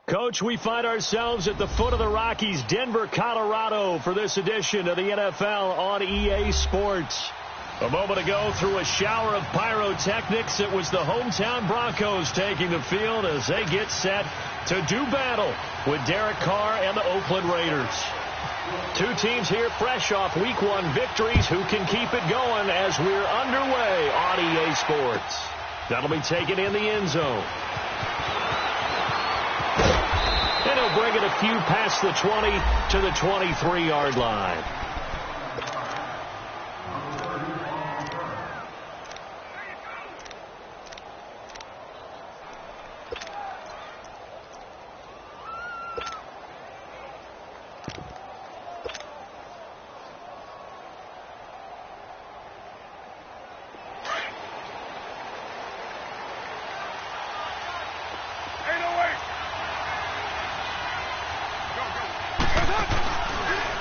Coach, we find ourselves at the foot of the Rockies, Denver, Colorado, for this edition of the NFL on EA Sports. A moment ago, through a shower of pyrotechnics, it was the hometown Broncos taking the field as they get set to do battle with Derek Carr and the Oakland Raiders. Two teams here fresh off Week 1 victories who can keep it going as we're underway on EA Sports. That'll be taken in the end zone. And he'll bring it a few past the 20 to the 23-yard line.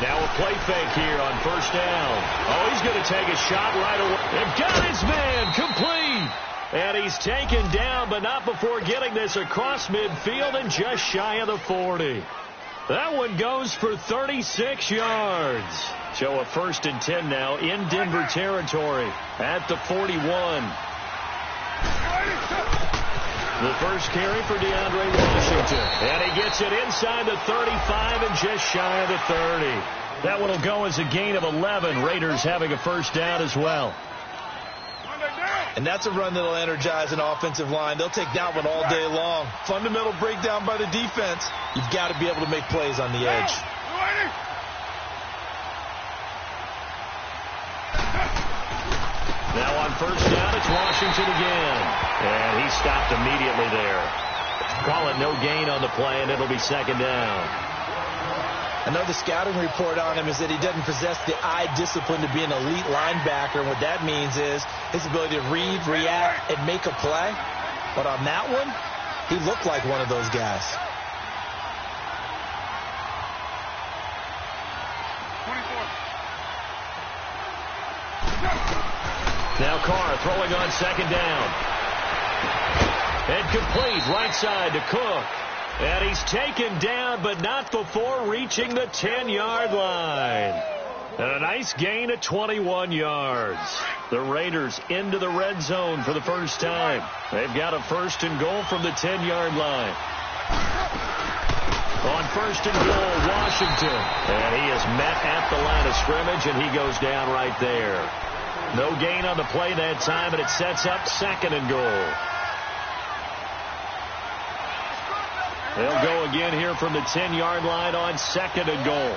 Now a play fake here on first down. Oh, he's going to take a shot right away. They've got his man complete. And he's taken down, but not before getting this across midfield and just shy of the 40. That one goes for 36 yards. So a 1st and 10 now in Denver territory at the 41. The first carry for DeAndre Washington. And he gets it inside the 35 and just shy of the 30. That one will go as a gain of 11. Raiders having a first down as well. And that's a run that'll energize an offensive line. They'll take that one all day long. Fundamental breakdown by the defense. You've got to be able to make plays on the edge. Now on first down, it's Washington again. And he stopped immediately there. Call it no gain on the play, and it'll be 2nd down. Another scouting report on him is that he doesn't possess the eye discipline to be an elite linebacker. And what that means is his ability to read, react, and make a play. But on that one, he looked like one of those guys. 24. Now Carr throwing on 2nd down. And complete right side to Cook. And he's taken down, but not before reaching the 10-yard line. And a nice gain of 21 yards. The Raiders into the red zone for the first time. They've got a 1st and goal from the 10-yard line. On 1st and goal, Washington. And he is met at the line of scrimmage, and he goes down right there. No gain on the play that time, and it sets up 2nd and goal. They'll go again here from the 10-yard line on 2nd and goal.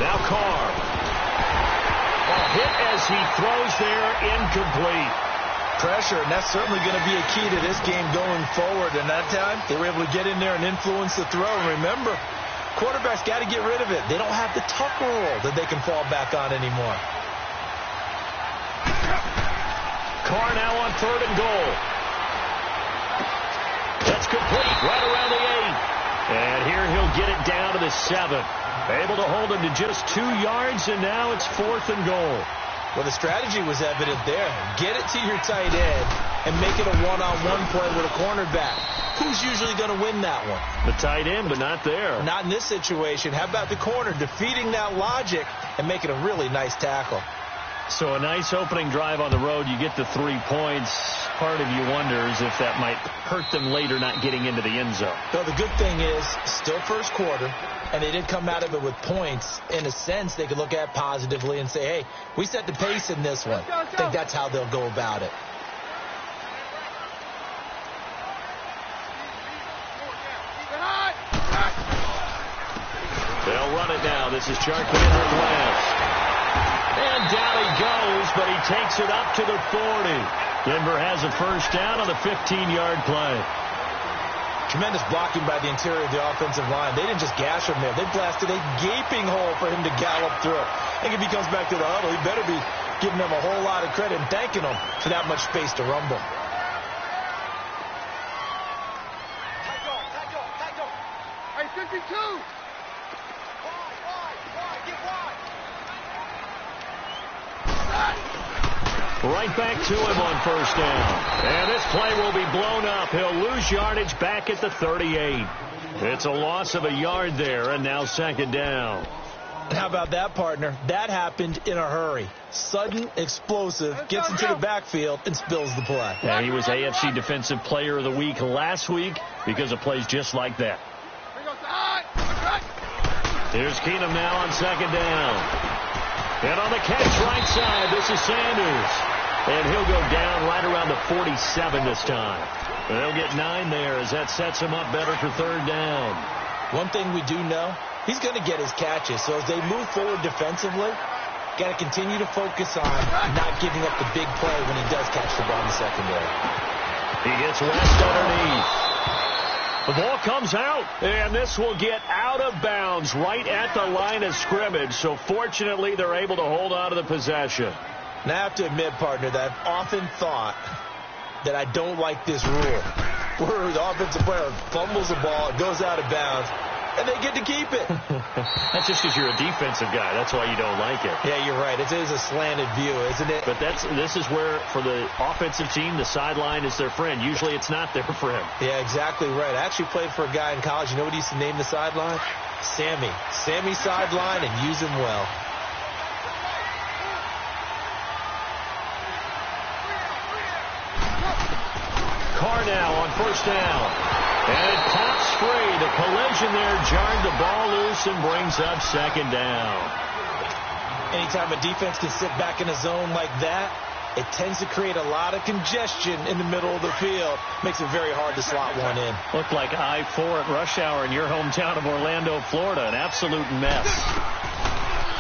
Now Carr. A hit as he throws there, incomplete. Pressure, and that's certainly going to be a key to this game going forward. And that time, they were able to get in there and influence the throw. And remember, quarterbacks got to get rid of it. They don't have the tuck rule that they can fall back on anymore. Carr now on 3rd and goal. That's complete right around the 8. And here he'll get it down to the 7. Able to hold him to just 2 yards, and now it's 4th and goal. Well, the strategy was evident there. Get it to your tight end and make it a one-on-one play with a cornerback. Who's usually going to win that one? The tight end, but not there. Not in this situation. How about the corner defeating that logic and making a really nice tackle? So a nice opening drive on the road. You get the 3 points. Part of you wonders if that might hurt them later not getting into the end zone. Well, the good thing is still first quarter, and they did come out of it with points. In a sense, they could look at positively and say, hey, we set the pace in this one. I think that's how they'll go about it. They'll run it now. This is Chark Henry left. And down he goes, but he takes it up to the 40. Denver has a first down on the 15-yard play. Tremendous blocking by the interior of the offensive line. They didn't just gash him there. They blasted a gaping hole for him to gallop through. I think if he comes back to the huddle, he better be giving them a whole lot of credit and thanking them for that much space to rumble. Hey, 52! Right back to him on first down. And this play will be blown up. He'll lose yardage back at the 38. It's a loss of a yard there, and now second down. How about that, partner? That happened in a hurry. Sudden, explosive, gets into the backfield, and spills the play. And he was AFC Defensive Player of the Week last week because of plays just like that. Here's Keenum now on second down. And on the catch right side, this is Sanders. And he'll go down right around the 47 this time. They'll get 9 there as that sets him up better for third down. One thing we do know, he's going to get his catches. So as they move forward defensively, got to continue to focus on not giving up the big play when he does catch the ball in the secondary. He gets West underneath. The ball comes out, and this will get out of bounds right at the line of scrimmage. So fortunately, they're able to hold on to the possession. And I have to admit, partner, that I've often thought that I don't like this rule, where the offensive player fumbles the ball, it goes out of bounds, and they get to keep it. That's just because you're a defensive guy. That's why you don't like it. Yeah, you're right. It is a slanted view, isn't it? But this is where, for the offensive team, the sideline is their friend. Usually it's not there for him. Yeah, exactly right. I actually played for a guy in college. You know what he used to name the sideline? Sammy. Sammy sideline, and use him well. Carr now on first down. And it pops free. The collision there jarred the ball loose and brings up second down. Anytime a defense can sit back in a zone like that, it tends to create a lot of congestion in the middle of the field. Makes it very hard to slot one in. Looked like I-4 at rush hour in your hometown of Orlando, Florida. An absolute mess.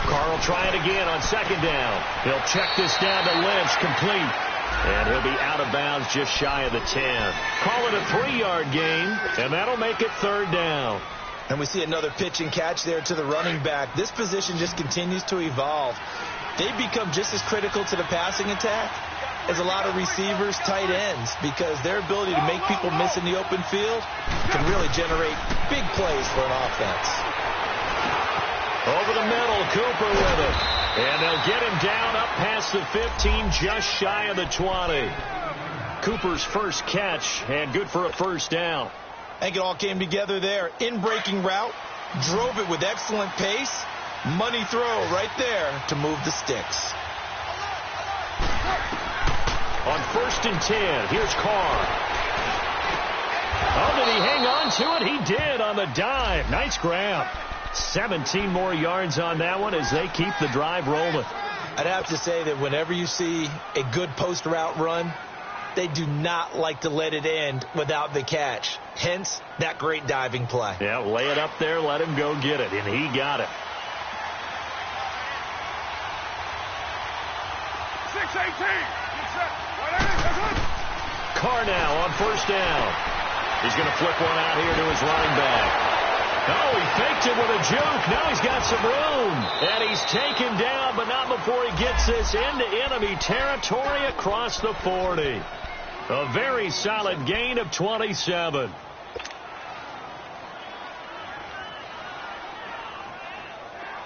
Carr will try it again on second down. He'll check this down to Lynch, complete. And he'll be out of bounds just shy of the 10. Call it a 3-yard gain, and that'll make it third down. And we see another pitch and catch there to the running back. This position just continues to evolve. They become just as critical to the passing attack as a lot of receivers, tight ends, because their ability to make people miss in the open field can really generate big plays for an offense. Over the middle, Cooper with it. And they'll get him down up past the 15, just shy of the 20. Cooper's first catch, and good for a first down. I think it all came together there. In-breaking route, drove it with excellent pace. Money throw right there to move the sticks. On first and 10, here's Carr. Oh, did he hang on to it? He did on the dive. Nice grab. 17 more yards on that one as they keep the drive rolling. I'd have to say that whenever you see a good post route run, they do not like to let it end without the catch. Hence, that great diving play. Yeah, lay it up there, let him go get it, and he got it. 6-18. Carr now on first down. He's going to flip one out here to his running back. Oh, he faked it with a juke. Now he's got some room. And he's taken down, but not before he gets this into enemy territory across the 40. A very solid gain of 27.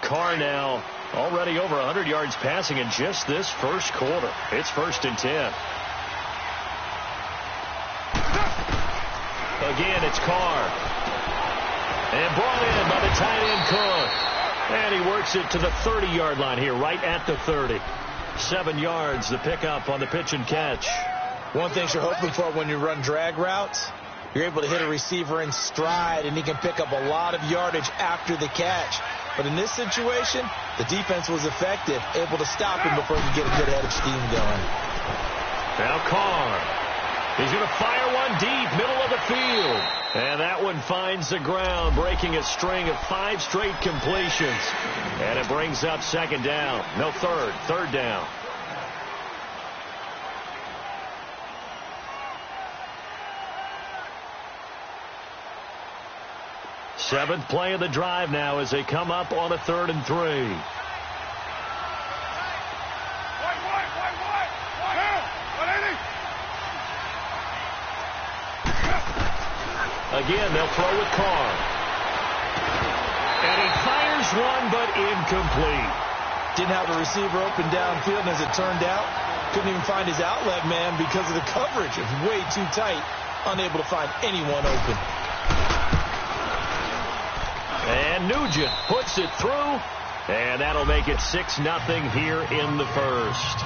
Carr now already over 100 yards passing in just this first quarter. It's first and 10. Again, it's Carr. And brought in by the tight end Cook. And he works it to the 30-yard line here, right at the 30. 7 yards, the pickup on the pitch and catch. One thing you're hoping for when you run drag routes, you're able to hit a receiver in stride, and he can pick up a lot of yardage after the catch. But in this situation, the defense was effective, able to stop him before he could get a good head of steam going. Now Carr. He's going to fire one deep, middle of the field. And that one finds the ground, breaking a string of 5 straight completions. And it brings up second down. No, third down. Seventh play of the drive now as they come up on a 3rd and 3. Again, they'll throw with Carr. And he fires one, but incomplete. Didn't have a receiver open downfield, and as it turned out, Couldn't even find his outlet man because of the coverage. It was way too tight. Unable to find anyone open. And Nugent puts it through. And that'll make it 6-0 here in the first.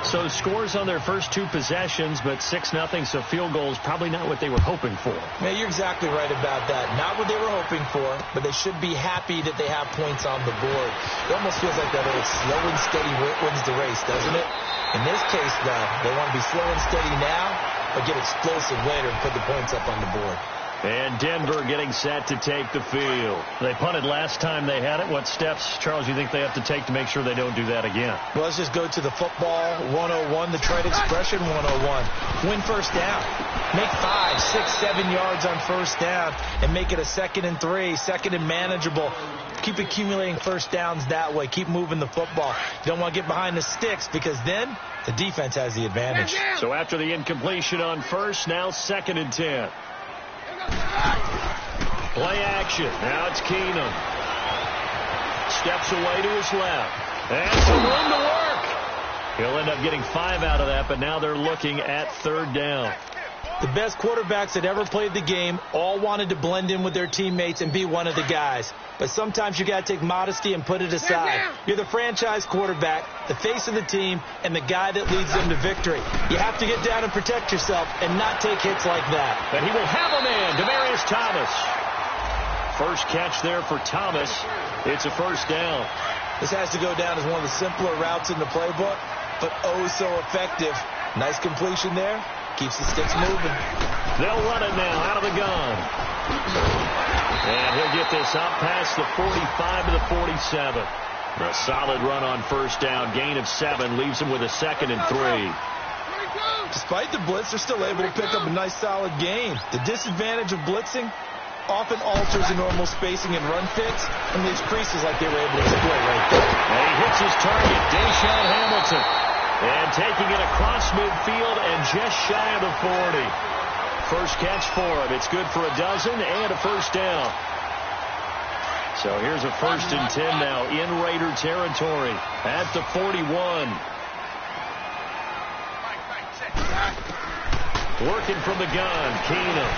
So scores on their first two possessions, but 6-0, so field goals probably not what they were hoping for. Yeah, you're exactly right about that. Not what they were hoping for, but they should be happy that they have points on the board. It almost feels like that old slow and steady wins the race, doesn't it? In this case, though, they want to be slow and steady now, but get explosive later and put the points up on the board. And Denver getting set to take the field. They punted last time they had it. What steps, Charles, you think they have to take to make sure they don't do that again? Well, let's just go to the football 101, the trade expression 101. Win first down. Make 5, 6, 7 yards on first down and make it a 2nd and 3, 2nd and manageable. Keep accumulating first downs that way. Keep moving the football. You don't want to get behind the sticks because then the defense has the advantage. So after the incompletion on first, now 2nd and 10. Play action. Now it's Keenum. Steps away to his left. And some room to work. He'll end up getting 5 out of that, but now they're looking at 3rd down. The best quarterbacks that ever played the game all wanted to blend in with their teammates and be one of the guys. But sometimes you got to take modesty and put it aside. You're the franchise quarterback, the face of the team, and the guy that leads them to victory. You have to get down and protect yourself and not take hits like that. And he will have a man, Demaryius Thomas. First catch there for Thomas. It's a 1st down. This has to go down as one of the simpler routes in the playbook, but oh so effective. Nice completion there. Keeps the sticks moving. They'll run it now out of the gun. And he'll get this up past the 45 to the 47. A solid run on first down. Gain of 7 leaves him with a 2nd and 3. Despite the blitz, they're still able to pick up a nice solid gain. The disadvantage of blitzing often alters the normal spacing and run fits, and these creases like they were able to exploit right there. And he hits his target, Deshaun Hamilton. And taking it across midfield and just shy of the 40. First catch for him. It's good for a dozen and a 1st down. So here's a 1st and 10 now in Raider territory at the 41. Working from the gun, Keenum.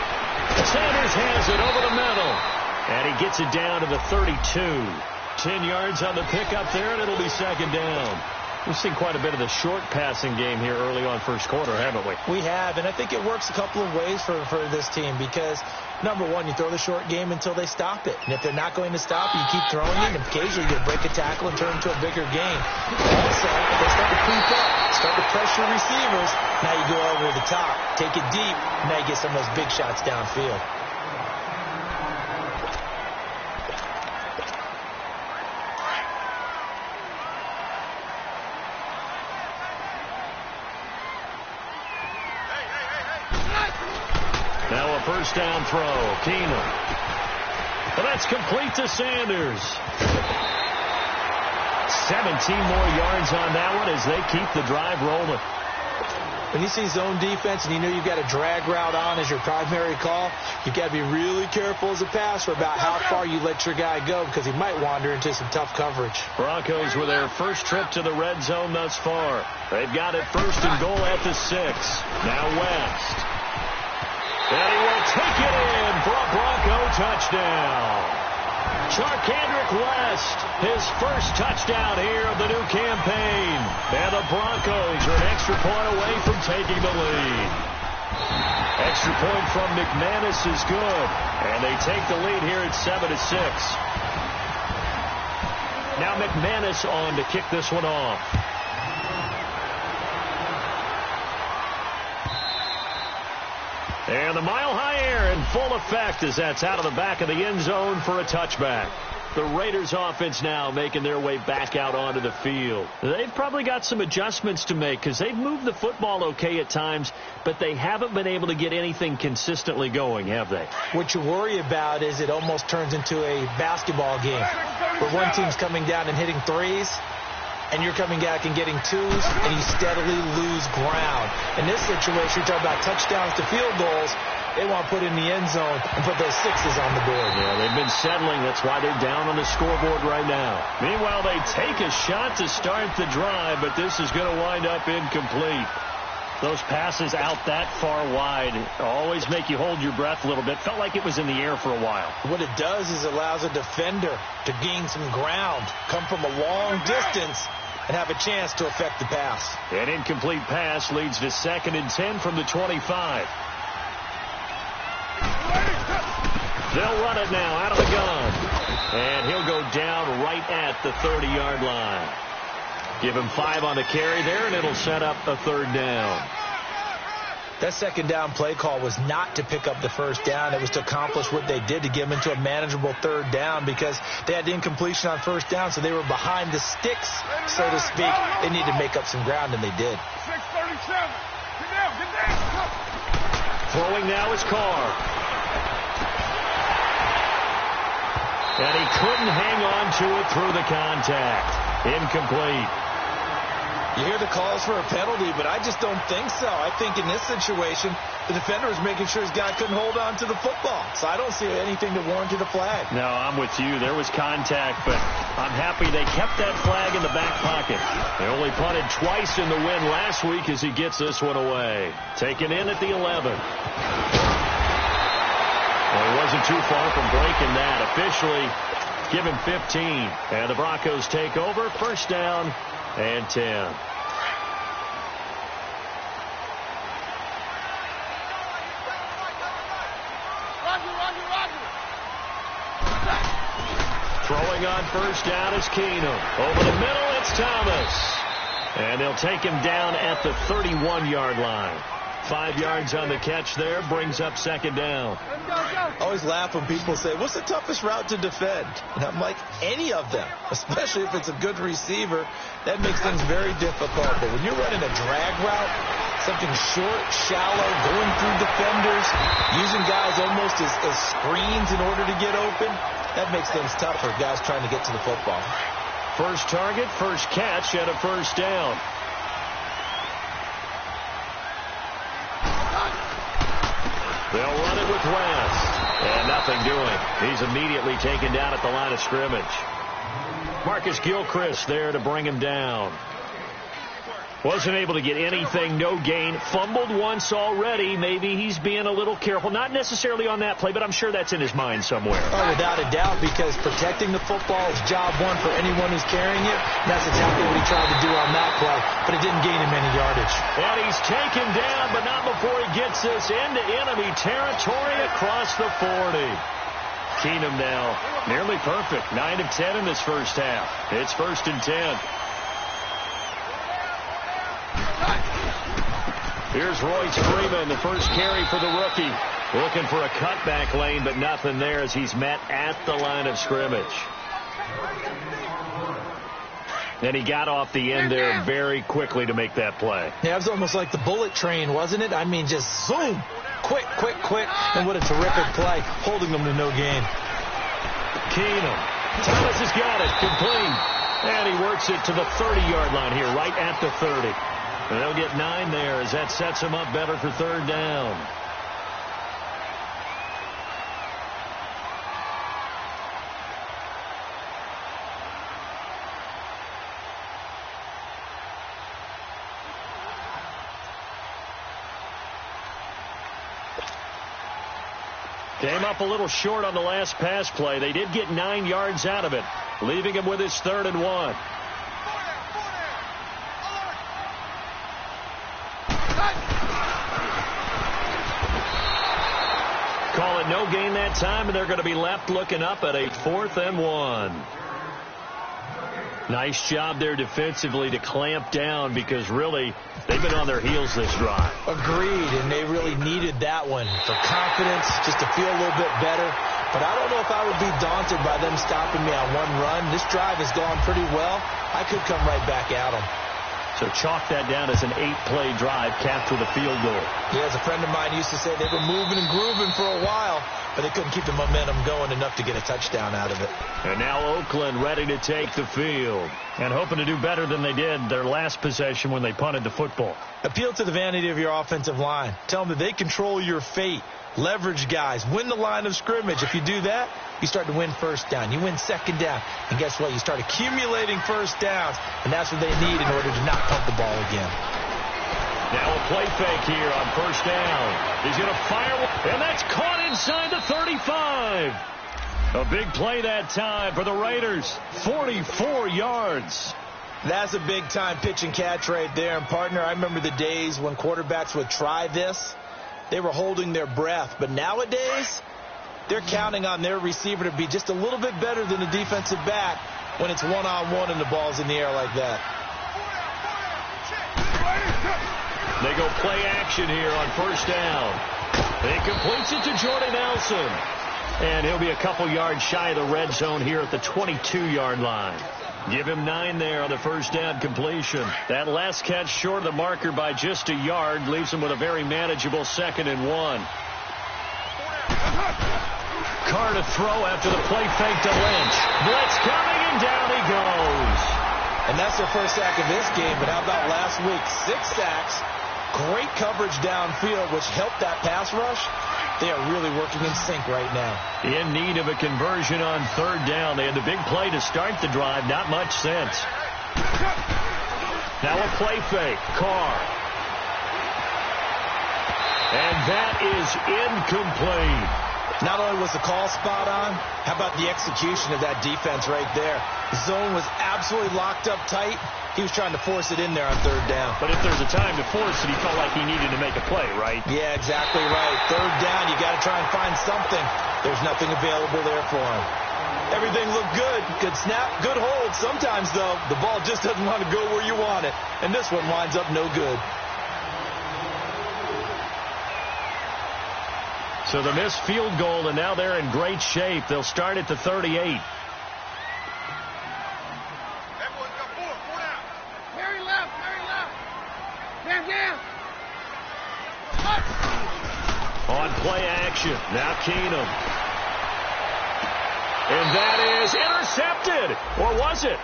Sanders has it over the middle. And he gets it down to the 32. 10 yards on the pickup there, and it'll be 2nd down. We've seen quite a bit of the short passing game here early on first quarter, haven't we? We have, and I think it works a couple of ways for this team because, number one, you throw the short game until they stop it. And if they're not going to stop, you keep throwing it, and occasionally you break a tackle and turn it into a bigger game. Also, if they start to creep up, start to pressure receivers, now you go over the top, take it deep, now you get some of those big shots downfield. Now a first down throw. Keenum. Well, that's complete to Sanders. 17 more yards on that one as they keep the drive rolling. When you see zone defense and you know you've got a drag route on as your primary call, you've got to be really careful as a passer about how far you let your guy go because he might wander into some tough coverage. Broncos with their first trip to the red zone thus far. They've got it 1st and goal at the 6. Now West. And he will take it in for a Bronco touchdown. Charkandrick West, his first touchdown here of the new campaign. And the Broncos are an extra point away from taking the lead. Extra point from McManus is good. And they take the lead here at 7-6. Now McManus on to kick this one off. And the mile-high air in full effect as that's out of the back of the end zone for a touchback. The Raiders offense now making their way back out onto the field. They've probably got some adjustments to make because they've moved the football okay at times, but they haven't been able to get anything consistently going, have they? What you worry about is it almost turns into a basketball game where one team's coming down and hitting threes, and you're coming back and getting 2s, and you steadily lose ground. In this situation, you're talking about touchdowns to field goals. They want to put in the end zone and put those sixes on the board. Yeah, they've been settling. That's why they're down on the scoreboard right now. Meanwhile, they take a shot to start the drive, but this is going to wind up incomplete. Those passes out that far wide always make you hold your breath a little bit. Felt like it was in the air for a while. What it does is it allows a defender to gain some ground, come from a long distance, and have a chance to affect the pass. An incomplete pass leads to 2nd and 10 from the 25. They'll run it now out of the gun. And he'll go down right at the 30-yard line. Give him 5 on the carry there, and it'll set up a 3rd down. That 2nd down play call was not to pick up the 1st down. It was to accomplish what they did, to get them into a manageable 3rd down, because they had incompletion on 1st down, so they were behind the sticks, so to speak. They needed to make up some ground, and they did. 637. Get down. Throwing now is Carr. And he couldn't hang on to it through the contact. Incomplete. You hear the calls for a penalty, but I just don't think so. I think in this situation, the defender was making sure his guy couldn't hold on to the football. So I don't see anything to warrant a flag. No, I'm with you. There was contact, but I'm happy they kept that flag in the back pocket. They only punted twice in the win last week as he gets this one away. Taken in at the 11. Well, he wasn't too far from breaking that. Officially, give him 15. And the Broncos take over. 1st down and 10. Roger. Throwing on 1st down is Keenum. Over the middle, it's Thomas. And they'll take him down at the 31-yard line. 5 yards on the catch there, brings up 2nd down. I always laugh when people say, what's the toughest route to defend? And I'm like, any of them, especially if it's a good receiver. That makes things very difficult. But when you're running a drag route, something short, shallow, going through defenders, using guys almost as screens in order to get open, that makes things tough for guys trying to get to the football. First target, first catch, and a 1st down. They'll run it with West. And nothing doing. He's immediately taken down at the line of scrimmage. Marcus Gilchrist there to bring him down. Wasn't able to get anything, no gain. Fumbled once already. Maybe he's being a little careful. Not necessarily on that play, but I'm sure that's in his mind somewhere. Oh, without a doubt, because protecting the football is job one for anyone who's carrying it. And that's exactly what he tried to do on that play, but it didn't gain him any yardage. And he's taken down, but not before he gets this into enemy territory across the 40. Keenum now nearly perfect. 9 of 10 in this first half. It's 1st and 10. Here's Royce Freeman, the first carry for the rookie. Looking for a cutback lane, but nothing there as he's met at the line of scrimmage. And he got off the end there very quickly to make that play. Yeah, it was almost like the bullet train, wasn't it? I mean, just zoom. Quick. And what a terrific play, holding them to no gain. Keenum. Thomas has got it. Complete. And he works it to the 30-yard line here, right at the 30. And they'll get 9 there as that sets him up better for 3rd down. Came up a little short on the last pass play. They did get 9 yards out of it, leaving him with his 3rd and 1. Call it no gain that time, and they're going to be left looking up at a 4th and 1. Nice job there defensively to clamp down, because really they've been on their heels this drive. Agreed, and they really needed that one for confidence, just to feel a little bit better. But I don't know if I would be daunted by them stopping me on one run. This drive has gone pretty well. I could come right back at them. So chalk that down as an 8-play drive capped with a field goal. Yeah, as a friend of mine used to say, they were moving and grooving for a while, but they couldn't keep the momentum going enough to get a touchdown out of it. And now Oakland ready to take the field and hoping to do better than they did their last possession when they punted the football. Appeal to the vanity of your offensive line. Tell them that they control your fate. Leverage guys. Win the line of scrimmage. If you do that, you start to win first down. You win second down. And guess what? You start accumulating first downs. And that's what they need in order to not punt the ball again. Now a play fake here on first down. He's going to fire, and that's caught inside the 35. A big play that time for the Raiders. 44 yards. That's a big-time pitch and catch right there. And, partner, I remember the days when quarterbacks would try this. They were holding their breath. But nowadays, they're counting on their receiver to be just a little bit better than the defensive back when it's one-on-one and the ball's in the air like that. They go play action here on first down. He completes it to Jordy Nelson. And he'll be a couple yards shy of the red zone here at the 22-yard line. Give him 9 there on the first down completion. That last catch short of the marker by just a yard leaves him with a very manageable 2nd and 1. Carr to throw after the play fake to Lynch. Blitz coming, and down he goes. And that's their first sack of this game, but how about last week? 6 sacks, great coverage downfield, which helped that pass rush. They are really working in sync right now. In need of a conversion on third down. They had the big play to start the drive. Not much sense. Now a play fake. Carr. And that is incomplete. Not only was the call spot on, how about the execution of that defense right there? The zone was absolutely locked up tight. He was trying to force it in there on third down. But if there's a time to force it, he felt like he needed to make a play, right? Yeah, exactly right. Third down, you got to try and find something. There's nothing available there for him. Everything looked good. Good snap, good hold. Sometimes, though, the ball just doesn't want to go where you want it. And this one winds up no good. So the missed field goal, and now they're in great shape. They'll start at the 38. On play action, now Keenum. And that is intercepted. Or was it?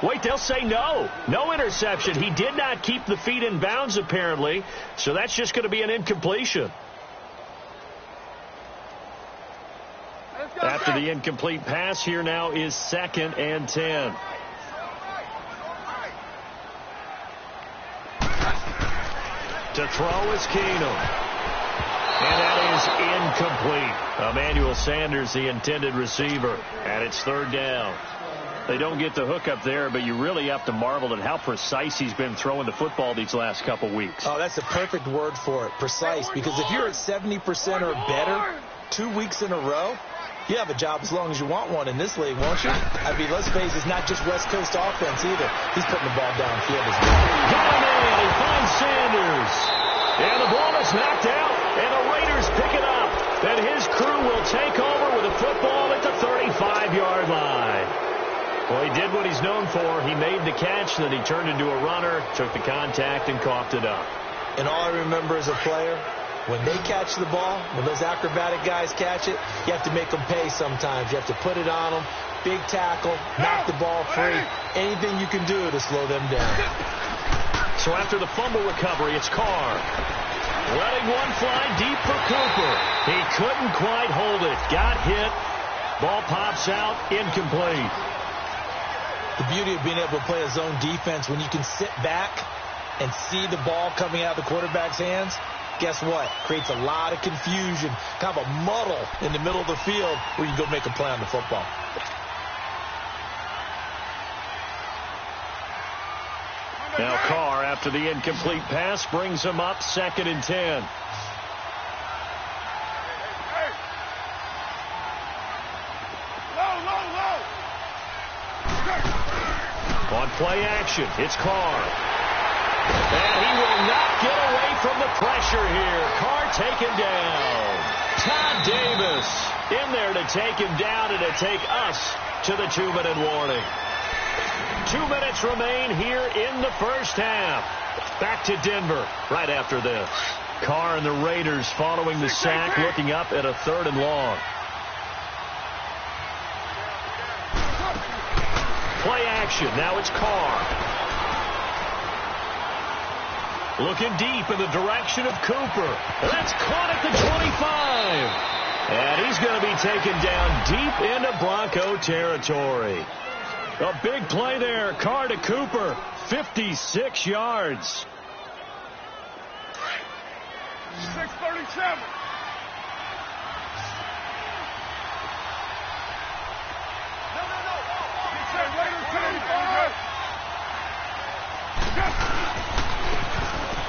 Wait, they'll say no. No interception. He did not keep the feet in bounds, apparently. So that's just going to be an incompletion. After the incomplete pass, here now is 2nd and 10. To throw is Keenum. And that is incomplete. Emmanuel Sanders, the intended receiver. And it's third down. They don't get the hook up there, but you really have to marvel at how precise he's been throwing the football these last couple weeks. Oh, that's the perfect word for it, precise. Because if you're at 70% or better 2 weeks in a row, you have a job as long as you want one in this league, won't you? I mean, let's face it, it's not just West Coast offense either. He's putting the ball downfield as well. Got him in. He finds Sanders. And the ball is knocked out, and the Raiders pick it up. And his crew will take over with the football at the 35-yard line. Well, he did what he's known for. He made the catch, then he turned into a runner, took the contact, and coughed it up. And all I remember as a player, when they catch the ball, when those acrobatic guys catch it, you have to make them pay sometimes. You have to put it on them, big tackle, knock the ball free. Anything you can do to slow them down. So after the fumble recovery, it's Carr. Letting one fly deep for Cooper. He couldn't quite hold it. Got hit. Ball pops out. Incomplete. The beauty of being able to play a zone defense when you can sit back and see the ball coming out of the quarterback's hands, guess what? Creates a lot of confusion, kind of a muddle in the middle of the field where you can go make a play on the football. Now Carr, after the incomplete pass, brings him up 2nd and 10. On play action, it's Carr. And he will not get away from the pressure here. Carr taken down. Todd Davis in there to take him down and to take us to the 2-minute warning. 2 minutes remain here in the first half. Back to Denver right after this. Carr and the Raiders following the sack, looking up at a 3rd and long. Play action. Now it's Carr. Looking deep in the direction of Cooper. That's caught at the 25. And he's going to be taken down deep into Bronco territory. A big play there. Carr to Cooper. 56 yards. 6:37.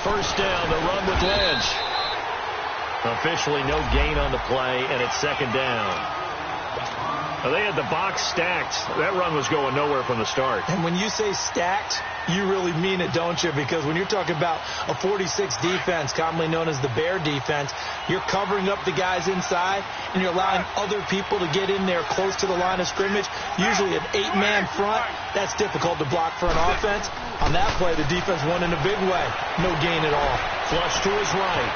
First down, the run with Lynch. Officially no gain on the play, and it's second down. Well, they had the box stacked. That run was going nowhere from the start. And when you say stacked, you really mean it, don't you? Because when you're talking about a 46 defense, commonly known as the Bear defense, you're covering up the guys inside, and you're allowing other people to get in there close to the line of scrimmage. Usually an 8-man front, that's difficult to block for an offense. On that play, the defense won in a big way. No gain at all. Flush to his right.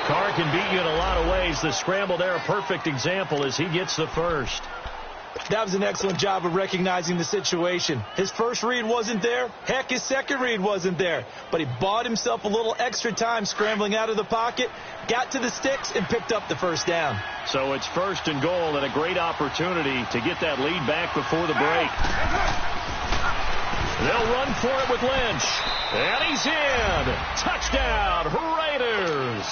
Carr can beat you in a lot of ways. The scramble there, a perfect example as he gets the first. That was an excellent job of recognizing the situation. His first read wasn't there. Heck, his second read wasn't there. But he bought himself a little extra time scrambling out of the pocket, got to the sticks, and picked up the first down. So it's first and goal and a great opportunity to get that lead back before the break. They'll run for it with Lynch. And he's in. Touchdown, Raiders.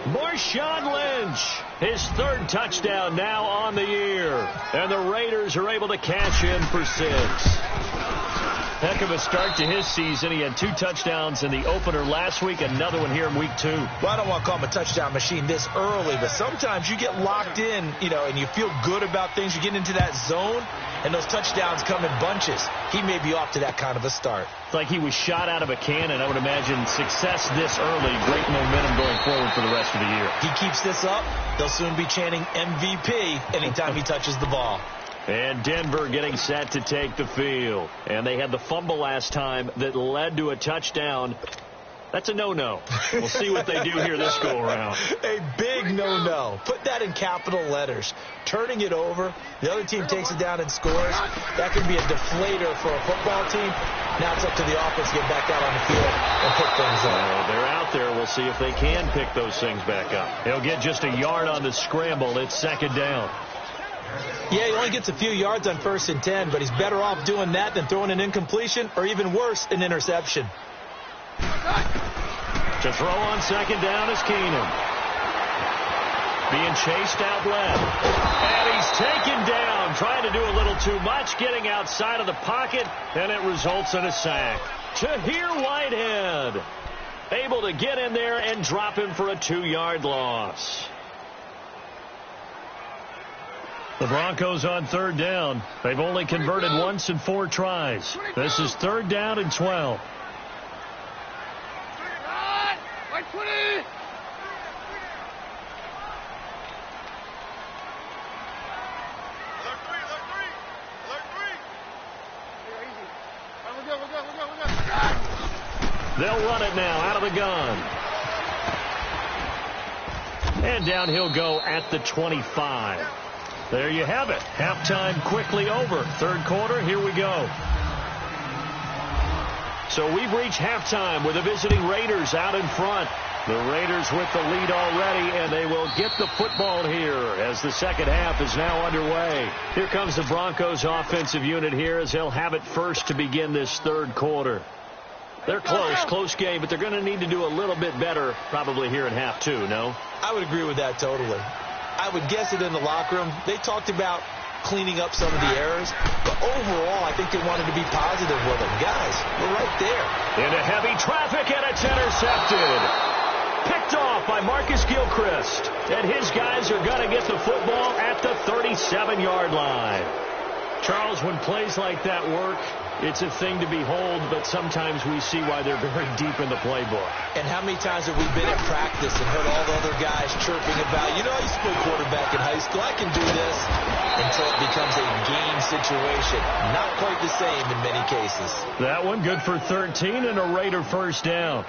Marshawn Lynch, his third touchdown now on the year. And the Raiders are able to cash in for 6. Heck of a start to his season. He had 2 touchdowns in the opener last week, another one here in week 2. Well, I don't want to call him a touchdown machine this early, but sometimes you get locked in, and you feel good about things. You get into that zone, and those touchdowns come in bunches. He may be off to that kind of a start. It's like he was shot out of a cannon. I would imagine success this early, great momentum going forward for the rest of the year. He keeps this up, they'll soon be chanting MVP anytime he touches the ball. And Denver getting set to take the field. And they had the fumble last time that led to a touchdown. That's a no-no. We'll see what they do here this go-around. A big no-no. Put that in capital letters. Turning it over, the other team takes it down and scores. That could be a deflator for a football team. Now it's up to the offense to get back out on the field and pick things up. Well, they're out there. We'll see if they can pick those things back up. They'll get just a yard on the scramble. It's second down. Yeah, he only gets a few yards on 1st and 10, but he's better off doing that than throwing an incompletion or even worse, an interception. To throw on second down is Keenum. Being chased out left. And he's taken down, trying to do a little too much, getting outside of the pocket, and it results in a sack. Tahir Whitehead able to get in there and drop him for a 2-yard loss. The Broncos on third down. They've only converted once in 4 tries. This is third down and 12. They'll run it now out of the gun. And down he'll go at the 25. There you have it. Halftime quickly over. Third quarter, here we go. So we've reached halftime with the visiting Raiders out in front. The Raiders with the lead already, and they will get the football here as the second half is now underway. Here comes the Broncos offensive unit here as they'll have it first to begin this third quarter. They're close game, but they're going to need to do a little bit better probably here in half 2, no? I would agree with that totally. I would guess it in the locker room. They talked about cleaning up some of the errors, but overall, I think they wanted to be positive with them. Guys, we're right there. Into heavy traffic, and it's intercepted. Picked off by Marcus Gilchrist. And his guys are going to get the football at the 37-yard line. Charles, when plays like that work, it's a thing to behold, but sometimes we see why they're very deep in the playbook. And how many times have we been at practice and heard all the other guys chirping about, I used to play quarterback in high school, I can do this, until it becomes a game situation. Not quite the same in many cases. That one good for 13 and a Raider first down.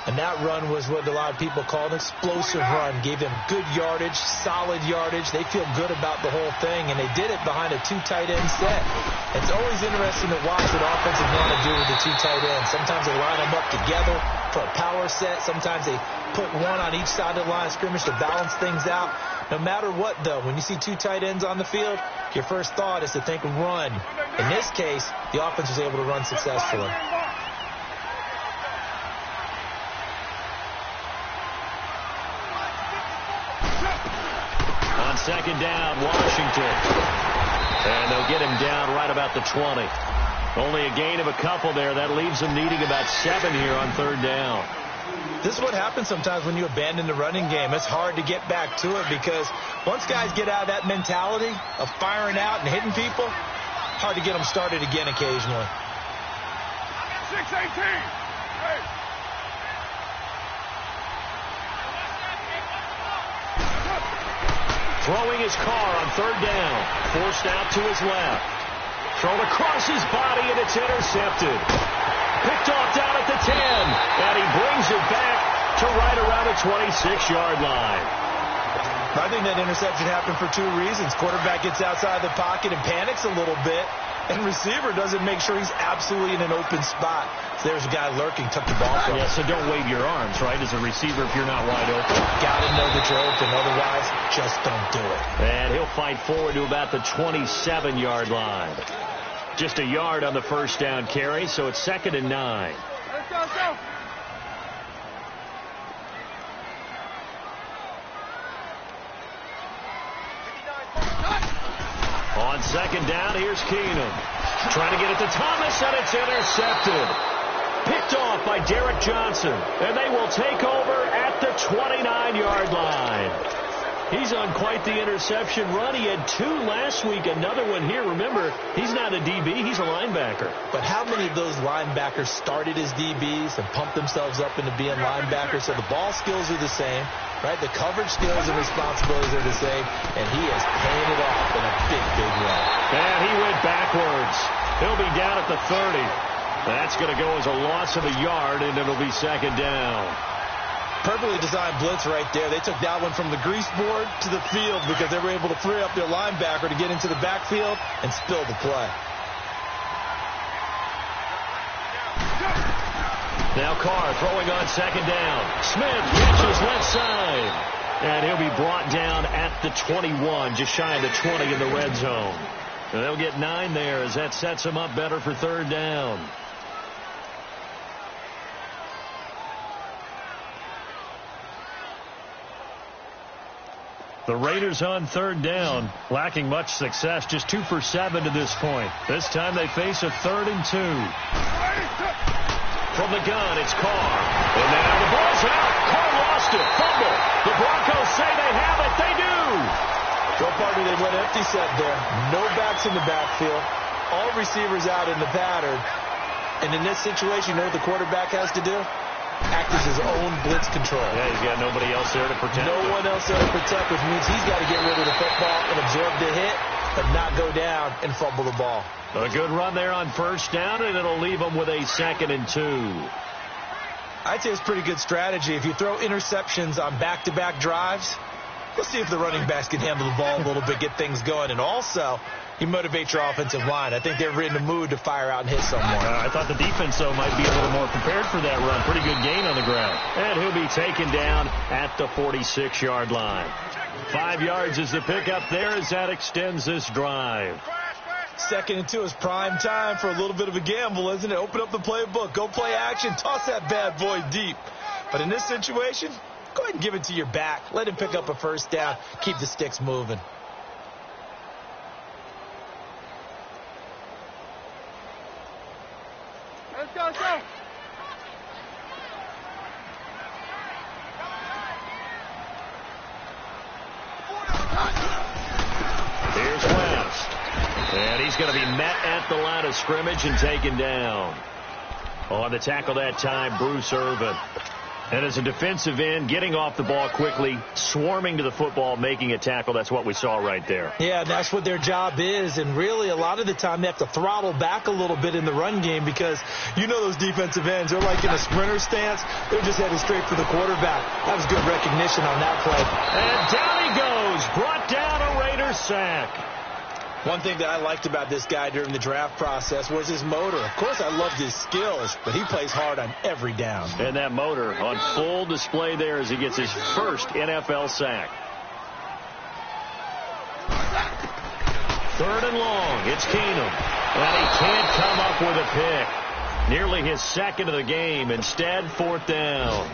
And that run was what a lot of people call an explosive run. Gave them good yardage, solid yardage. They feel good about the whole thing, and they did it behind a 2 tight end set. It's always interesting to watch what offenses want to do with the 2 tight ends. Sometimes they line them up together for a power set. Sometimes they put one on each side of the line of scrimmage to balance things out. No matter what, though, when you see 2 tight ends on the field, your first thought is to think run. In this case, the offense was able to run successfully. On second down, Washington. And they'll get him down right about the 20. Only a gain of a couple there. That leaves them needing about 7 here on third down. This is what happens sometimes when you abandon the running game. It's hard to get back to it because once guys get out of that mentality of firing out and hitting people, hard to get them started again occasionally. 6-18. Hey. Throwing his car on third down. Forced out to his left. Thrown across his body, and it's intercepted. Picked off down at the 10. And he brings it back to right around the 26-yard line. I think that interception happened for 2 reasons. Quarterback gets outside the pocket and panics a little bit. And receiver doesn't make sure he's absolutely in an open spot. So there's a guy lurking, took the ball from him. Yeah, so don't wave your arms, right, as a receiver if you're not wide open. Got to know that you're open. Otherwise, just don't do it. And he'll fight forward to about the 27-yard line. Just a yard on the first down carry, so it's 2nd and 9. Let's go. On second down, here's Keenum. Trying to get it to Thomas, and it's intercepted. Picked off by Derek Johnson, and they will take over at the 29-yard line. He's on quite the interception run. He had 2 last week, another one here. Remember, he's not a DB, he's a linebacker. But how many of those linebackers started as DBs and pumped themselves up into being linebackers? So the ball skills are the same, right? The coverage skills and responsibilities are the same, and he has paid it off in a big run. And he went backwards. He'll be down at the 30. That's going to go as a loss of a yard, and it'll be 2nd down. Perfectly designed blitz right there. They took that one from the grease board to the field because they were able to free up their linebacker to get into the backfield and spill the play. Now Carr throwing on second down. Smith catches left side. And he'll be brought down at the 21, just shy of the 20 in the red zone. And they'll get 9 there as that sets them up better for third down. The Raiders on third down, lacking much success, just 2 for 7 to this point. This time they face a 3rd and 2. From the gun, it's Carr. And now the ball's out. Carr lost it. Fumble. The Broncos say they have it. They do. Go partner, they went empty set there. No backs in the backfield. All receivers out in the pattern. And in this situation, you know what the quarterback has to do? Act as his own blitz control. Yeah, he's got nobody else there to protect him. No one else there to protect, which means he's got to get rid of the football and absorb the hit, but not go down and fumble the ball. A good run there on first down, and it'll leave them with a 2nd and 2. I'd say it's pretty good strategy. If you throw interceptions on back-to-back drives, let's see if the running backs can handle the ball a little bit, get things going, and also you motivate your offensive line. I think they're in the mood to fire out and hit someone. I thought the defense, though, might be a little more prepared for that run. Pretty good gain on the ground. And he'll be taken down at the 46-yard line. 5 yards is the pickup there as that extends this drive. 2nd and 2 is prime time for a little bit of a gamble, isn't it? Open up the playbook. Go play action. Toss that bad boy deep. But in this situation, go ahead and give it to your back. Let him pick up a first down. Keep the sticks moving. Let's go. Here's West. And he's going to be met at the line of scrimmage and taken down. On the tackle that time, Bruce Irvin. And as a defensive end, getting off the ball quickly, swarming to the football, making a tackle, that's what we saw right there. Yeah, that's what their job is. And really, a lot of the time, they have to throttle back a little bit in the run game because you know those defensive ends, they're like in a sprinter stance. They're just headed straight for the quarterback. That was good recognition on that play. And down he goes, brought down a Raider sack. One thing that I liked about this guy during the draft process was his motor. Of course, I loved his skills, but he plays hard on every down. And that motor on full display there as he gets his first NFL sack. 3rd and long. It's Keenum. And he can't come up with a pick. Nearly his second of the game. Instead, 4th down.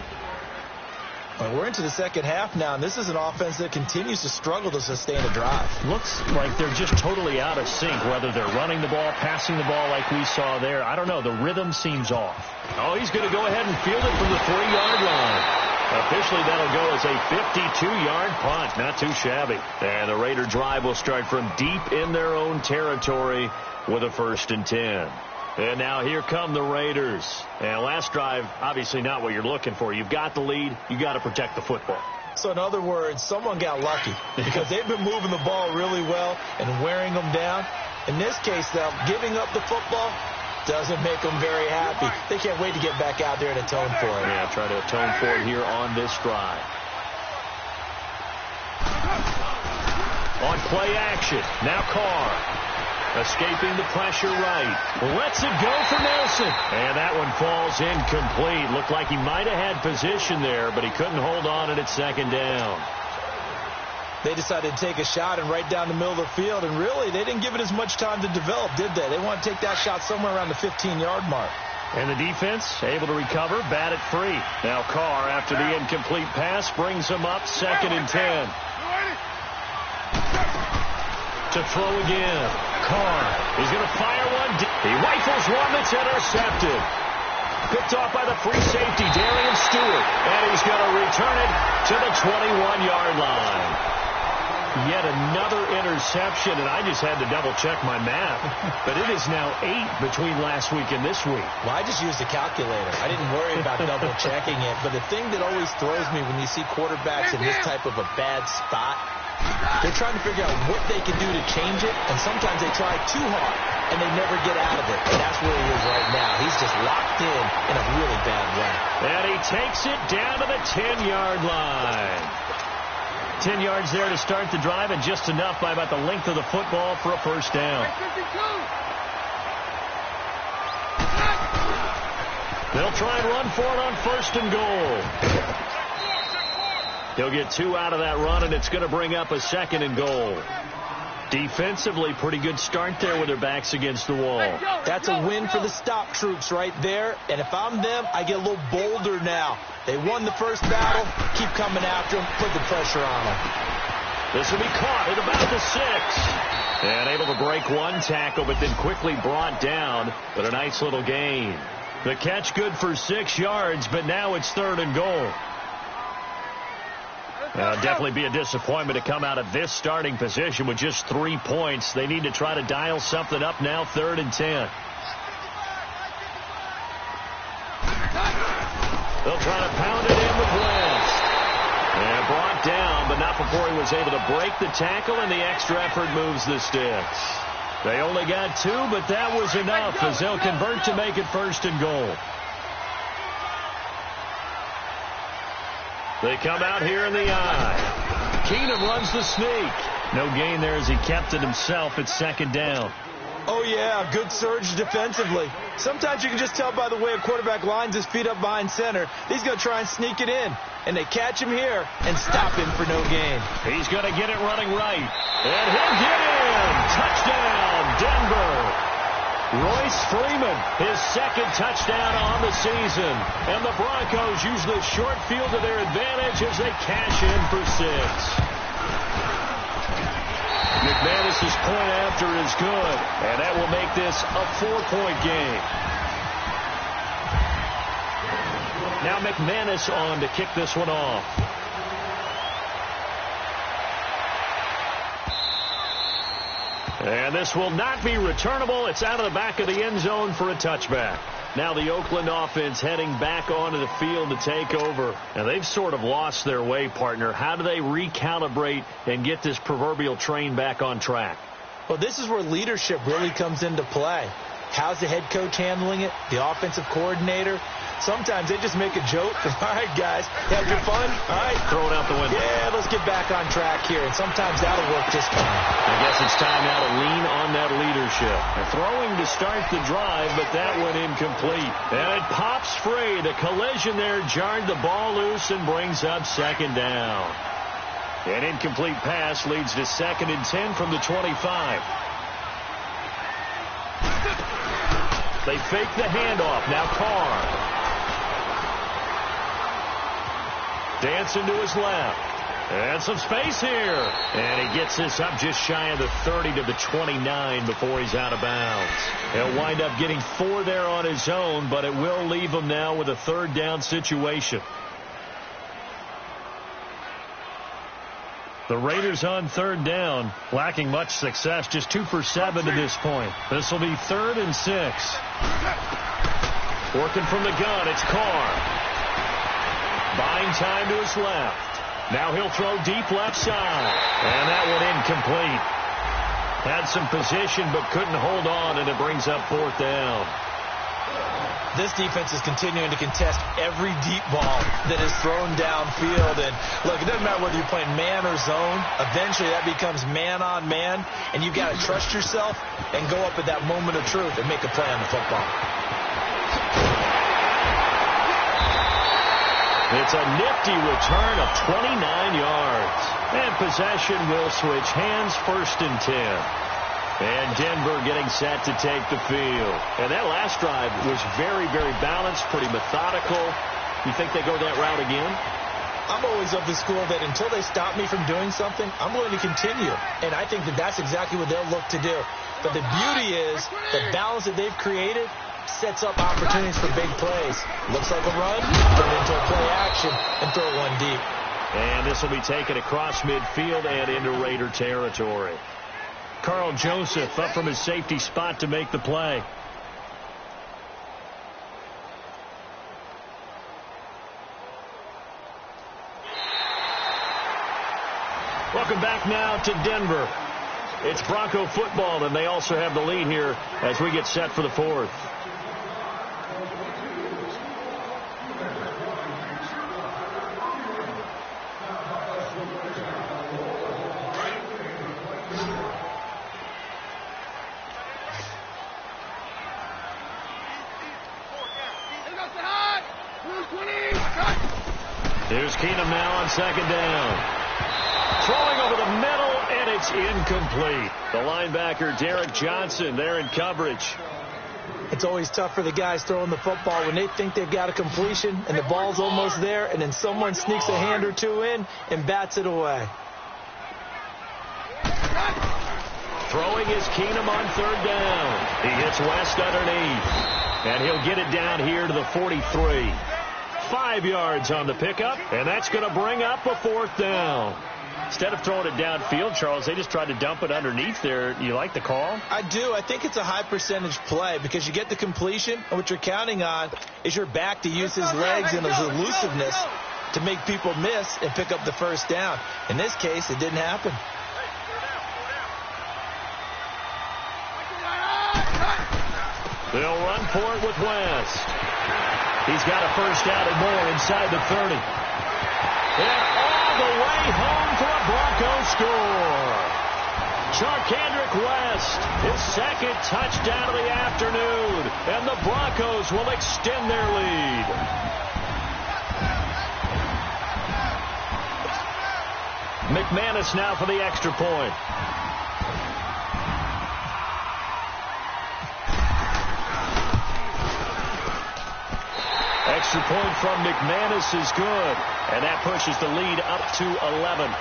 Well, we're into the second half now, and this is an offense that continues to struggle to sustain a drive. Looks like they're just totally out of sync, whether they're running the ball, passing the ball like we saw there. I don't know. The rhythm seems off. Oh, he's going to go ahead and field it from the 3-yard line. Officially, that'll go as a 52-yard punt. Not too shabby. And the Raider drive will start from deep in their own territory with a 1st and 10. And now here come the Raiders. And last drive, obviously not what you're looking for. You've got the lead. You got to protect the football. So in other words, someone got lucky because they've been moving the ball really well and wearing them down. In this case, though, giving up the football doesn't make them very happy. They can't wait to get back out there and atone for it. Yeah, try to atone for it here on this drive. On play action, now Carr. Escaping the pressure right. Lets it go for Nelson. And that one falls incomplete. Looked like he might have had position there, but he couldn't hold on and it's 2nd down. They decided to take a shot and right down the middle of the field, and really, they didn't give it as much time to develop, did they? They want to take that shot somewhere around the 15-yard mark. And the defense able to recover, bat it free. Now Carr, after the incomplete pass, brings him up 2nd and 10. To throw again. Carr is going to fire one. He rifles one that's intercepted. Picked off by the free safety, Darian Stewart. And he's going to return it to the 21-yard line. Yet another interception, and I just had to double-check my math. But it is now 8 between last week and this week. Well, I just used a calculator. I didn't worry about double-checking it. But the thing that always throws me when you see quarterbacks in this type of a bad spot, they're trying to figure out what they can do to change it, and sometimes they try too hard, and they never get out of it. And that's where he is right now. He's just locked in a really bad way. And he takes it down to the 10-yard line. 10 yards there to start the drive, and just enough by about the length of the football for a 1st down. They'll try and run for it on 1st and goal. He'll get 2 out of that run, and it's going to bring up a 2nd and goal. Defensively, pretty good start there with their backs against the wall. That's a win for the stop troops right there. And if I'm them, I get a little bolder now. They won the first battle. Keep coming after them. Put the pressure on them. This will be caught at about the 6. And able to break one tackle, but then quickly brought down. But a nice little gain. The catch good for 6 yards, but now it's 3rd and goal. Definitely be a disappointment to come out of this starting position with just 3 points. They need to try to dial something up now, 3rd and 10. They'll try to pound it in with blitz. And brought down, but not before he was able to break the tackle, and the extra effort moves the sticks. They only got 2, but that was enough as they'll convert to make it 1st and goal. They come out here in the eye. Keenum runs the sneak. No gain there as he kept it himself at 2nd down. Oh, yeah, good surge defensively. Sometimes you can just tell by the way a quarterback lines his feet up behind center. He's going to try and sneak it in. And they catch him here and stop him for no gain. He's going to get it running right. And he'll get in. Touchdown, Denver. Royce Freeman, his 2nd touchdown on the season. And the Broncos use the short field to their advantage as they cash in for 6. McManus's point after is good, and that will make this a 4-point game. Now McManus on to kick this one off. And this will not be returnable. It's out of the back of the end zone for a touchback. Now the Oakland offense heading back onto the field to take over. And they've sort of lost their way, partner. How do they recalibrate and get this proverbial train back on track? Well, this is where leadership really comes into play. How's the head coach handling it? The offensive coordinator? Sometimes they just make a joke. All right, guys, had your fun? All right. Throw it out the window. Yeah, let's get back on track here. And sometimes that'll work just fine. I guess it's time now to lean on that leadership. They're throwing to start the drive, but that one incomplete. And it pops free. The collision there jarred the ball loose and brings up second down. An incomplete pass leads to 2nd and 10 from the 25. They fake the handoff. Now Carr. Dancing to his left. And some space here. And he gets this up just shy of the 30 to the 29 before he's out of bounds. He'll wind up getting 4 there on his own, but it will leave him now with a 3rd down situation. The Raiders on 3rd down, lacking much success, just 2 for 7 to this point. This will be 3rd and 6. Working from the gun, it's Carr. Buying time to his left. Now he'll throw deep left side. And that one incomplete. Had some position but couldn't hold on, and it brings up 4th down. This defense is continuing to contest every deep ball that is thrown downfield. And, look, it doesn't matter whether you're playing man or zone. Eventually that becomes man on man, and you've got to trust yourself and go up at that moment of truth and make a play on the football. It's a nifty return of 29 yards. And possession will switch hands, 1st and 10. And Denver getting set to take the field. And that last drive was very, very balanced, pretty methodical. You think they go that route again? I'm always of the school that until they stop me from doing something, I'm going to continue. And I think that that's exactly what they'll look to do. But the beauty is the balance that they've created sets up opportunities for big plays. Looks like a run, turn into a play action, and throw one deep. And this will be taken across midfield and into Raider territory. Carl Joseph up from his safety spot to make the play. Welcome back now to Denver. It's Bronco football, and they also have the lead here as we get set for the 4th. Here's Keenum now on 2nd down. Throwing over the middle, and it's incomplete. The linebacker, Derek Johnson, there in coverage. It's always tough for the guys throwing the football when they think they've got a completion and the ball's almost there, and then someone sneaks a hand or two in and bats it away. Throwing is Keenum on 3rd down. He hits West underneath, and he'll get it down here to the 43. 5 yards on the pickup, and that's going to bring up a 4th down. Instead of throwing it downfield, Charles, they just tried to dump it underneath there. You like the call? I do. I think it's a high percentage play because you get the completion, and what you're counting on is your back to use his legs and his elusiveness to make people miss and pick up the 1st down. In this case, it didn't happen. They'll run for it with West. He's got a 1st down and more inside the 30. And all the way home for a Bronco score. Charkandrick West, his 2nd touchdown of the afternoon. And the Broncos will extend their lead. McManus now for the extra point. Extra point from McManus is good, and that pushes the lead up to 11.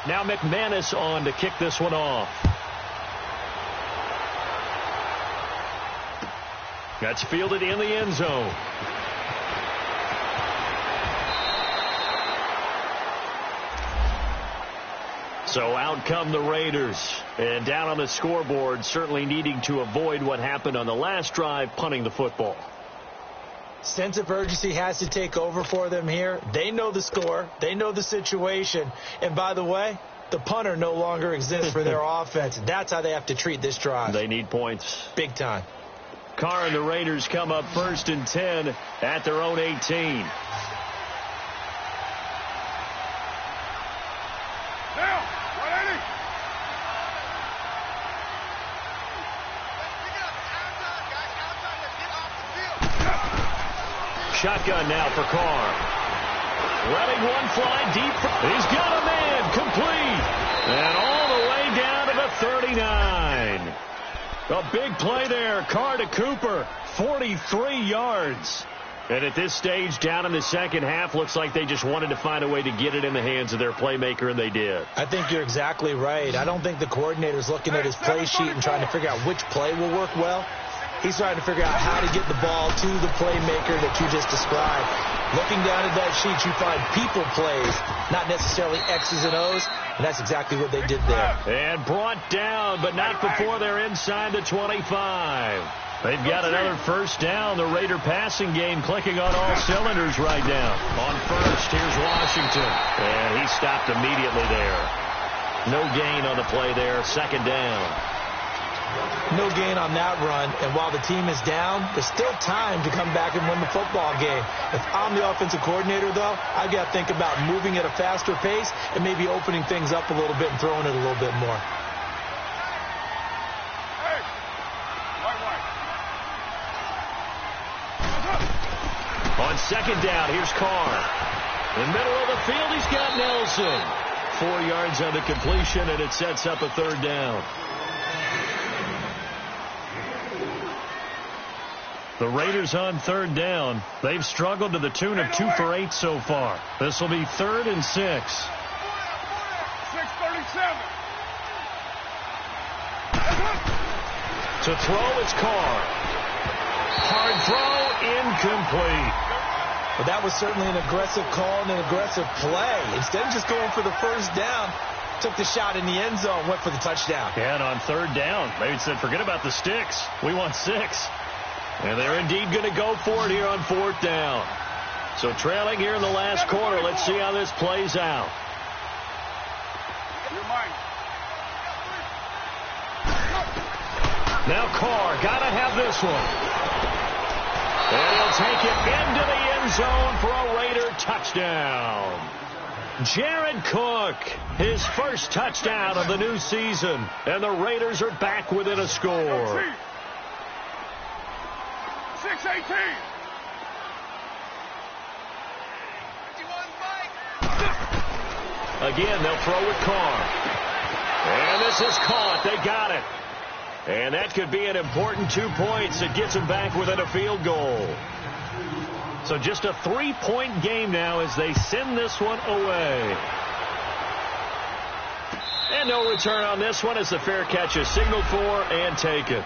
Now McManus on to kick this one off. That's fielded in the end zone. So out come the Raiders. And down on the scoreboard, certainly needing to avoid what happened on the last drive, punting the football. Sense of urgency has to take over for them here. They know the score. They know the situation. And by the way, the punter no longer exists for their offense. That's how they have to treat this drive. They need points. Big time. Carr and the Raiders come up 1st and 10 at their own 18. Shotgun now for Carr. Letting one fly deep. He's got a man complete. And all the way down to the 39. A big play there. Carr to Cooper. 43 yards. And at this stage, down in the second half, looks like they just wanted to find a way to get it in the hands of their playmaker, and they did. I think you're exactly right. I don't think the coordinator's looking at his play sheet and trying to figure out which play will work well. He's trying to figure out how to get the ball to the playmaker that you just described. Looking down at that sheet, you find people plays, not necessarily X's and O's, and that's exactly what they did there. And brought down, but not before they're inside the 25. They've got another first down. The Raider passing game clicking on all cylinders right now. On first, here's Washington. And he stopped immediately there. No gain on the play there. Second down. No gain on that run, and while the team is down, there's still time to come back and win the football game. If I'm the offensive coordinator, though, I've got to think about moving at a faster pace and maybe opening things up a little bit and throwing it a little bit more. On second down, here's Carr. In the middle of the field, he's got Nelson. 4 yards on the completion, and it sets up a third down. The Raiders on third down. They've struggled to the tune of 2 for 8 so far. This will be 3rd and 6. 6:37. To throw, it's Carr. Hard throw, incomplete. But that was certainly an aggressive call and an aggressive play. Instead of just going for the first down, took the shot in the end zone, went for the touchdown. Yeah, and on third down, they said, forget about the sticks. We want 6. And they're indeed going to go for it here on 4th down. So trailing here in the last quarter. Let's see how this plays out. Now Carr, got to have this one. And he'll take it into the end zone for a Raider touchdown. Jared Cook, his first touchdown of the new season. And the Raiders are back within a score. 6:18. Again, they'll throw with Carr. And this is caught. They got it. And that could be an important 2 points. It gets them back within a field goal. So just a 3-point game now as they send this one away. And no return on this one as the fair catch is signaled for and taken.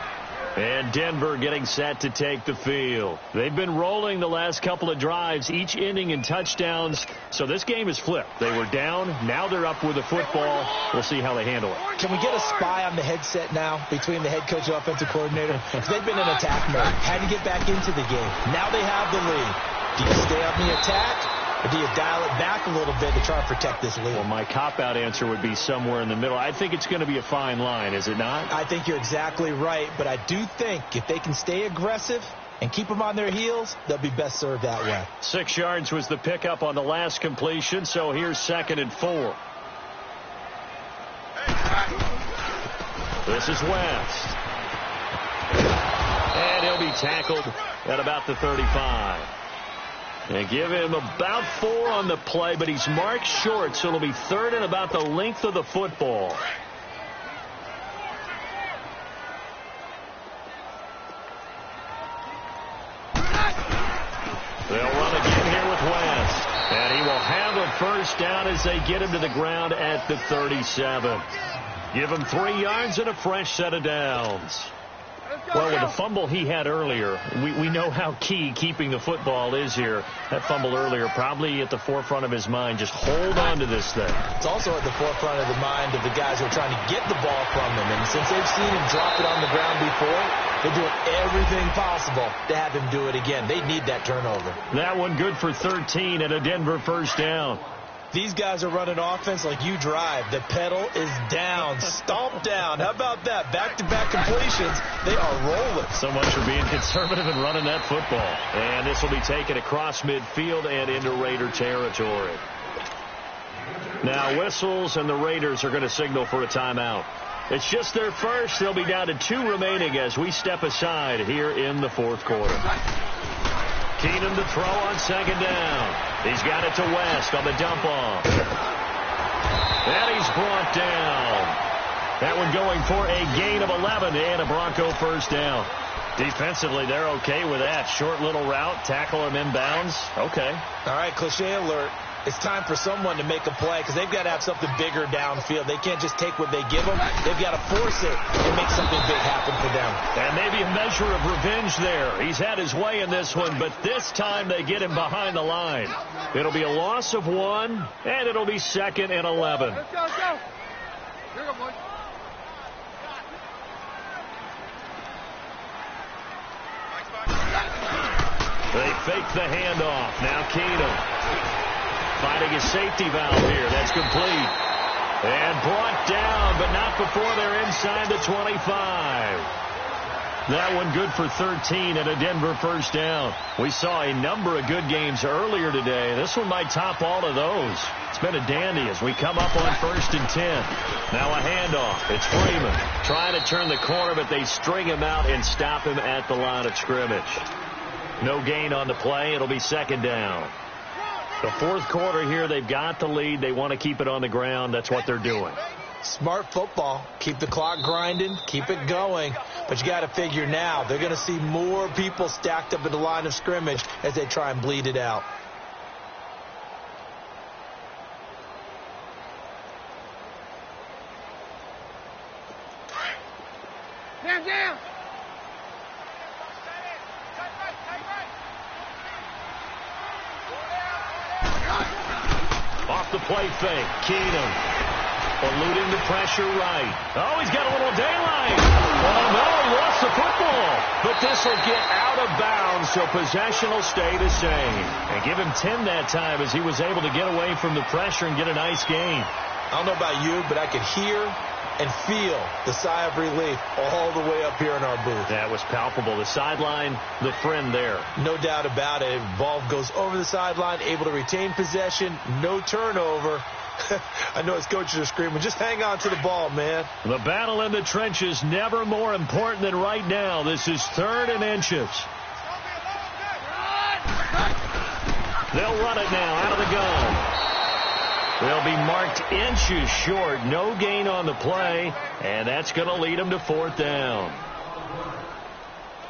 And Denver getting set to take the field. They've been rolling the last couple of drives, each ending in touchdowns. So this game is flipped. They were down. Now they're up with the football. We'll see how they handle it. Can we get a spy on the headset now between the head coach and offensive coordinator? Because they've been in attack mode. Had to get back into the game. Now they have the lead. Do you stay on the attack? Or do you dial it back a little bit to try to protect this lead? Well, my cop-out answer would be somewhere in the middle. I think it's going to be a fine line, is it not? I think you're exactly right, but I do think if they can stay aggressive and keep them on their heels, they'll be best served that way. 6 yards was the pickup on the last completion, so here's 2nd and 4. This is West. And he'll be tackled at about the 35. They give him about 4 on the play, but he's marked short, so it'll be 3rd and about the length of the football. They'll run again here with West. And he will have a first down as they get him to the ground at the 37. Give him 3 yards and a fresh set of downs. Well, with the fumble he had earlier, we know how key keeping the football is here. That fumble earlier probably at the forefront of his mind. Just hold on to this thing. It's also at the forefront of the mind of the guys who are trying to get the ball from him. And since they've seen him drop it on the ground before, they're doing everything possible to have him do it again. They need that turnover. That one good for 13 and a Denver first down. These guys are running offense like you drive. The pedal is down, stomped down. How about that? Back-to-back completions. They are rolling. So much for being conservative and running that football. And this will be taken across midfield and into Raider territory. Now whistles, and the Raiders are going to signal for a timeout. It's just their first. They'll be down to 2 remaining as we step aside here in the fourth quarter. Keenum to throw on second down. He's got it to West on the dump off. And he's brought down. That one going for a gain of 11 and a Bronco first down. Defensively, they're okay with that. Short little route, tackle him inbounds. Okay. All right, cliche alert. It's time for someone to make a play because they've got to have something bigger downfield. They can't just take what they give them. They've got to force it and make something big happen for them. And maybe a measure of revenge there. He's had his way in this one, but this time they get him behind the line. It'll be a loss of 1, and it'll be 2nd and 11. Let's go, let's go. Here you go, boys. They fake the handoff. Now Keenum finding a safety valve here. That's complete. And brought down, but not before they're inside the 25. That one good for 13 and a Denver first down. We saw a number of good games earlier today. This one might top all of those. It's been a dandy as we come up on 1st and 10. Now a handoff. It's Freeman trying to turn the corner, but they string him out and stop him at the line of scrimmage. No gain on the play. It'll be 2nd down. The fourth quarter here, they've got the lead. They want to keep it on the ground. That's what they're doing. Smart football. Keep the clock grinding. Keep it going. But you got to figure now they're going to see more people stacked up at the line of scrimmage as they try and bleed it out. Down, down. Off the play fake. Keenum eluding the pressure right. Oh, he's got a little daylight. Oh, no, he lost the football. But this will get out of bounds, so possession will stay the same. And give him 10 that time as he was able to get away from the pressure and get a nice gain. I don't know about you, but I could hear and feel the sigh of relief all the way up here in our booth. That was palpable. The sideline, the friend there. No doubt about it. Ball goes over the sideline, able to retain possession, no turnover. I know his coaches are screaming, just hang on to the ball, man. The battle in the trenches never more important than right now. This is 3rd and inches. They'll run it now out of the gun. They'll be marked inches short. No gain on the play, and that's going to lead them to 4th down.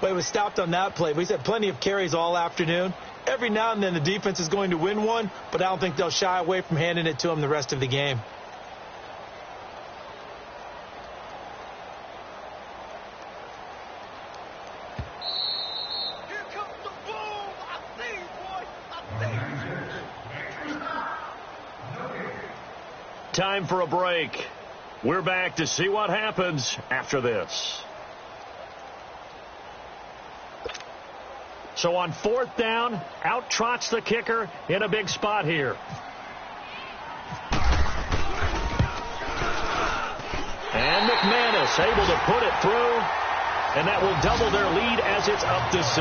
But it was stopped on that play. We've had plenty of carries all afternoon. Every now and then the defense is going to win one, but I don't think they'll shy away from handing it to them the rest of the game. Here comes the boom. I see, boy. I see. Time for a break. We're back to see what happens after this. So on 4th down, out trots the kicker in a big spot here. And McManus able to put it through, and that will double their lead as it's up to 6.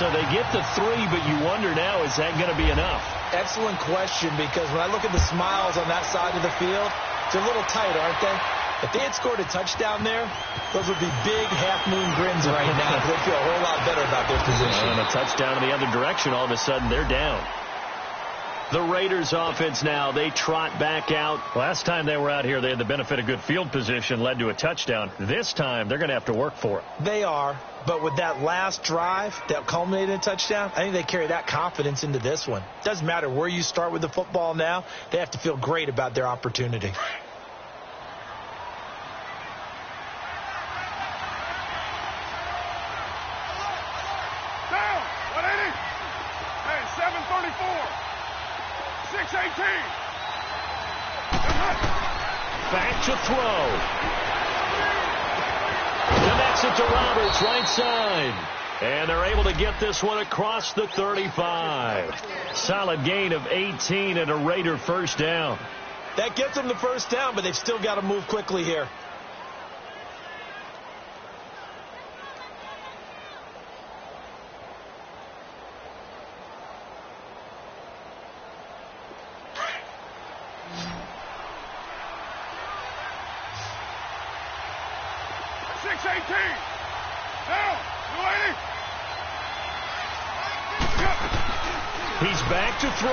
So they get the 3, but you wonder now, is that going to be enough? Excellent question, because when I look at the smiles on that side of the field, they're a little tight, aren't they? If they had scored a touchdown there, those would be big half-moon grins right now. They feel a whole lot better about their position. And a touchdown in the other direction, all of a sudden they're down. The Raiders offense now, they trot back out. Last time they were out here, they had the benefit of good field position, led to a touchdown. This time, they're going to have to work for it. They are, but with that last drive that culminated in a touchdown, I think they carry that confidence into this one. Doesn't matter where you start with the football now, they have to feel great about their opportunity. Down. 180. Hey, 734. 618. Back to throw. Connects it to Roberts, right side. And they're able to get this one across the 35. Solid gain of 18 and a Raider first down. That gets them the first down, but they've still got to move quickly here. He's back to throw.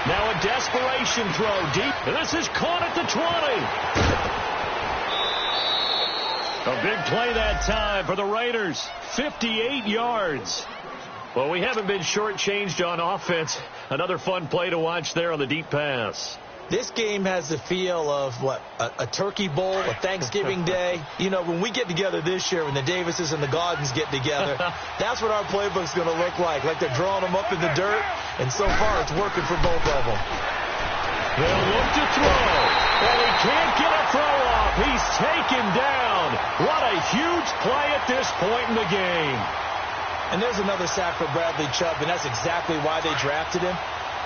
Now a desperation throw deep. And this is caught at the 20. A big play that time for the Raiders. 58 yards. Well, we haven't been shortchanged on offense. Another fun play to watch there on the deep pass. This game has the feel of, what, a turkey bowl, a Thanksgiving day. You know, when we get together this year, when the Davises and the Gaudens get together, that's what our playbook's going to look like they're drawing them up in the dirt, and so far it's working for both of them. They'll look to throw, and he can't get a throw off. He's taken down. What a huge play at this point in the game. And there's another sack for Bradley Chubb, and that's exactly why they drafted him.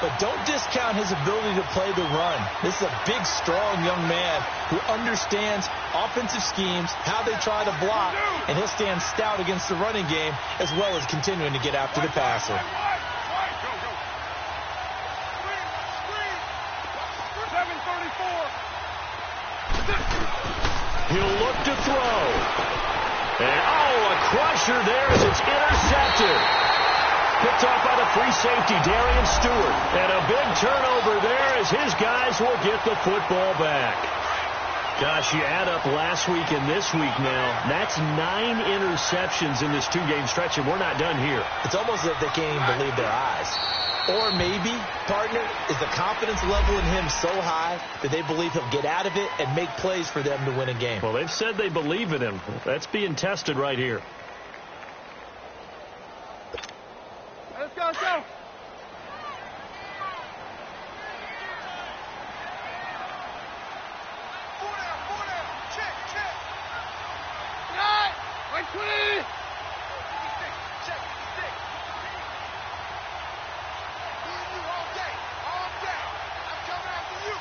But don't discount his ability to play the run. This is a big, strong young man who understands offensive schemes, how they try to block, and he'll stand stout against the running game as well as continuing to get after the passer. He'll look to throw. And, a crusher there as it's intercepted. Picked off by the free safety, Darian Stewart. And a big turnover there as his guys will get the football back. Gosh, you add up last week and this week now. That's 9 interceptions in this 2-game stretch, and we're not done here. It's almost as if they can't even believe their eyes. Or maybe, partner, is the confidence level in him so high that they believe he'll get out of it and make plays for them to win a game. Well, they've said they believe in him. That's being tested right here. Let's go, let's go. Four down. Check. Right. Wait, please. Check. Me and you all day. I'm coming after you.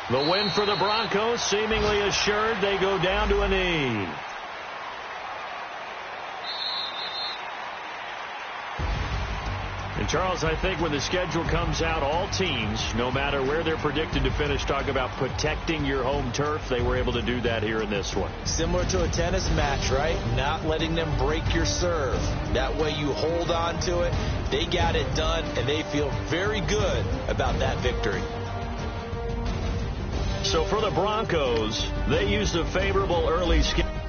The win for the Broncos, seemingly assured. They go down to a knee. And, Charles, I think when the schedule comes out, all teams, no matter where they're predicted to finish, talk about protecting your home turf. They were able to do that here in this one. Similar to a tennis match, right? Not letting them break your serve. That way you hold on to it. They got it done, and they feel very good about that victory. So for the Broncos, they used a favorable early schedule.